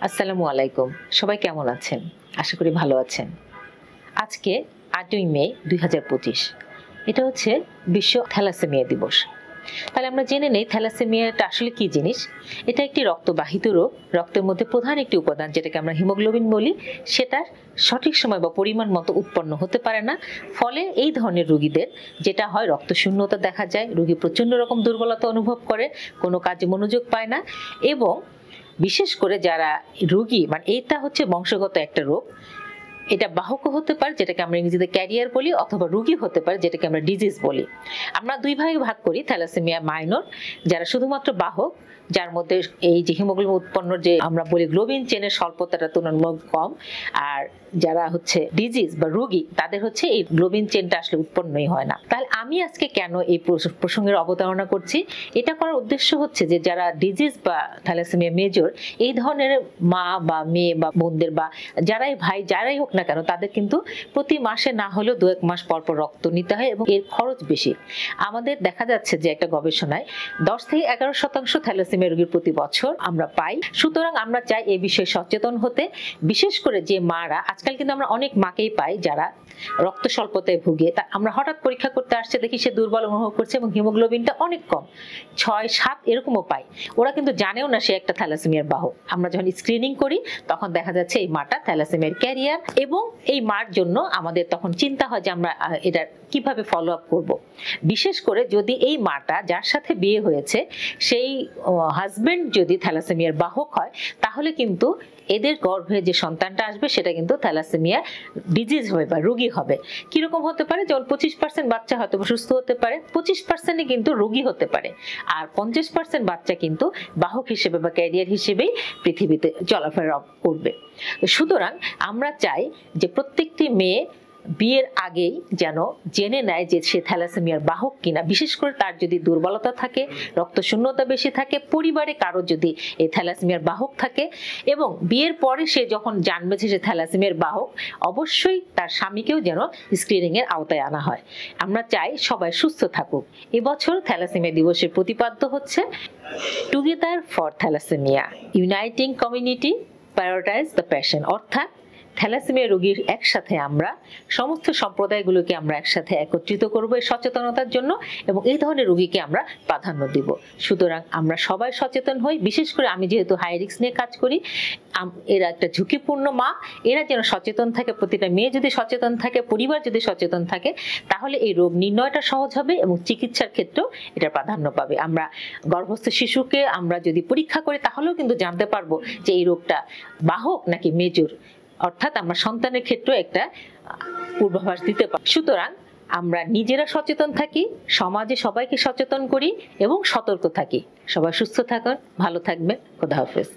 আসসালামু আলাইকুম। সবাই কেমন আছেন? আশা করি ভালো আছেন। আজকে ৮ই মে ২০২৫। এটা হচ্ছে বিশ্ব থ্যালাসেমিয়া দিবস। তাহলে আমরা জেনে নেই থ্যালাসেমিয়াটা আসলে কি জিনিস। এটা একটি রক্তবাহিত রোগ। রক্তের মধ্যে প্রধান একটি উপাদান যেটাকে আমরা হিমোগ্লোবিন বলি, সেটার সঠিক সময় বা পরিমাণ মতো উৎপন্ন হতে পারে না। ফলে এই ধরনের রোগীদের যেটা হয়, রক্তশূন্যতা দেখা যায়, রোগী প্রচণ্ড রকম দুর্বলতা অনুভব করে, কোনো কাজে মনোযোগ পায় না। এবং বিশেষ করে যারা রোগী, মানে এটা হচ্ছে বংশগত একটা রোগ, এটা বাহকও হতে পারে যেটাকে আমরা ইংরেজিতে ক্যারিয়ার বলি, অথবা রোগী হতে পারে যেটাকে আমরা ডিজিজ বলি। আমরা দুই ভাগে ভাগ করি থ্যালাসেমিয়া মাইনর, যারা শুধুমাত্র বাহক, যার মধ্যে এই যে হিমোগ্লোবিন উৎপন্ন যে আমরা বলি গ্লোবিন চেনের স্বল্পতাটা তুলনামূলক কম, আর যারা হচ্ছে ডিজিজ বা রোগী তাদের হচ্ছে এই গ্লোবিন চেনটা আসলে উৎপন্নই হয় না। তাহলে আমি আজকে কেন এই প্রসঙ্গের অবতারণা করছি, এটা করার উদ্দেশ্য হচ্ছে যে যারা ডিজিজ বা থ্যালাসেমিয়া মেজর, এই ধরনের মা বা মেয়ে বা বোনদের বা যারাই ভাই যারাই হোক না কেন, তাদের কিন্তু প্রতি মাসে না হলেও 2-1 মাস পর পর রক্ত নিতে হয় এবং এর খরচ বেশি। আমাদের দেখা যাচ্ছে যে একটা গবেষণায় 10-11% থ্যালাসেমিয়া রোগীর প্রতি বছর আমরা পাই। সুতরাং আমরা চাই এই বিষয়ে সচেতন হতে। বিশেষ করে যে মারা, আজকাল কিন্তু আমরা অনেক মাকেই পাই যারা রক্ত স্বল্পতায় ভুগে, তা আমরা হঠাৎ পরীক্ষা করতে আসছে, দেখি সে দুর্বল অনুভব করছে এবং হিমোগ্লোবিনটা অনেক কম, 6-7 এরকমও পাই। ওরা কিন্তু জানেও না সে একটা থ্যালাসেমিয়ার বাহক। আমরা যখন স্ক্রিনিং করি তখন দেখা যাচ্ছে এই মাটা থ্যালাসেমিয়ার ক্যারিয়ার, এবং এই মার জন্য আমাদের তখন চিন্তা হয় যে আমরা এটা কিভাবে ফলো আপ করবো। বিশেষ করে যদি এই মাটা যার সাথে বিয়ে হয়েছে সেই হাজবেন্ড যদি থ্যালাসেমিয়ার বাহক হয়, তাহলে কিন্তু এদের গর্ভে যে সন্তানটা আসবে সেটা কিন্তু থ্যালাসেমিয়া ডিজিজ হবে বা রোগী হবে। কিরকম হতে পারে, যেমন 25% বাচ্চা হয়তো সুস্থ হতে পারে, 25%ই কিন্তু রোগী হতে পারে, আর 50% বাচ্চা কিন্তু বাহক হিসেবে বা ক্যারিয়ার হিসেবেই পৃথিবীতে চলাফেরা করবে। সুতরাং আমরা চাই যে প্রত্যেকটি মেয়ে বিয়ের আগেই যেন জেনে নেয় যে সে থ্যালাসেমিয়ার বাহক কিনা। বিশেষ করে তার যদি দুর্বলতা থাকে, রক্তশূন্যতা বেশি থাকে, পরিবারে কারো যদি এই থ্যালাসেমিয়ার বাহক থাকে, এবং বিয়ের পরে সে যখন জানবে যে সে থ্যালাসেমিয়ার বাহক, অবশ্যই তার স্বামীকেও যেন স্ক্রিনিং এর আওতায় আনা হয়। আমরা চাই সবাই সুস্থ থাকুক। এবছর থ্যালাসেমিয়া দিবসের প্রতিপাদ্য হচ্ছে together for thalassaemia, uniting community, prioritise the passion. অর্থাৎ থ্যালাসেমিয়া রোগীর একসাথে আমরা সমস্ত সম্প্রদায়গুলোকে আমরা একসাথে একত্রিত করবো এই সচেতনতার জন্য, এবং এই ধরনের রোগীকে আমরা প্রাধান্য দিব। সুতরাং আমরা সবাই সচেতন হই। বিশেষ করে আমি যেহেতু হাই রিস্ক নিয়ে কাজ করি, এরা একটা ঝুঁকিপূর্ণ মা, এরা যেন সচেতন থাকে, প্রতিটা মেয়ে যদি সচেতন থাকে, পরিবার যদি সচেতন থাকে, তাহলে এই রোগ নির্ণয়টা সহজ হবে এবং চিকিৎসার ক্ষেত্রেও এটা প্রাধান্য পাবে। আমরা গর্ভস্থ শিশুকে আমরা যদি পরীক্ষা করি তাহলেও কিন্তু জানতে পারবো যে এই রোগটা বাহক নাকি মেজর। অর্থাৎ আমরা সন্তানের ক্ষেত্রে একটা পূর্বাভাস দিতে পারি। সুতরাং আমরা নিজেরা সচেতন থাকি, সমাজে সবাইকে সচেতন করি এবং সতর্ক থাকি। সবাই সুস্থ থাকুন, ভালো থাকবেন। খোদা হাফেজ।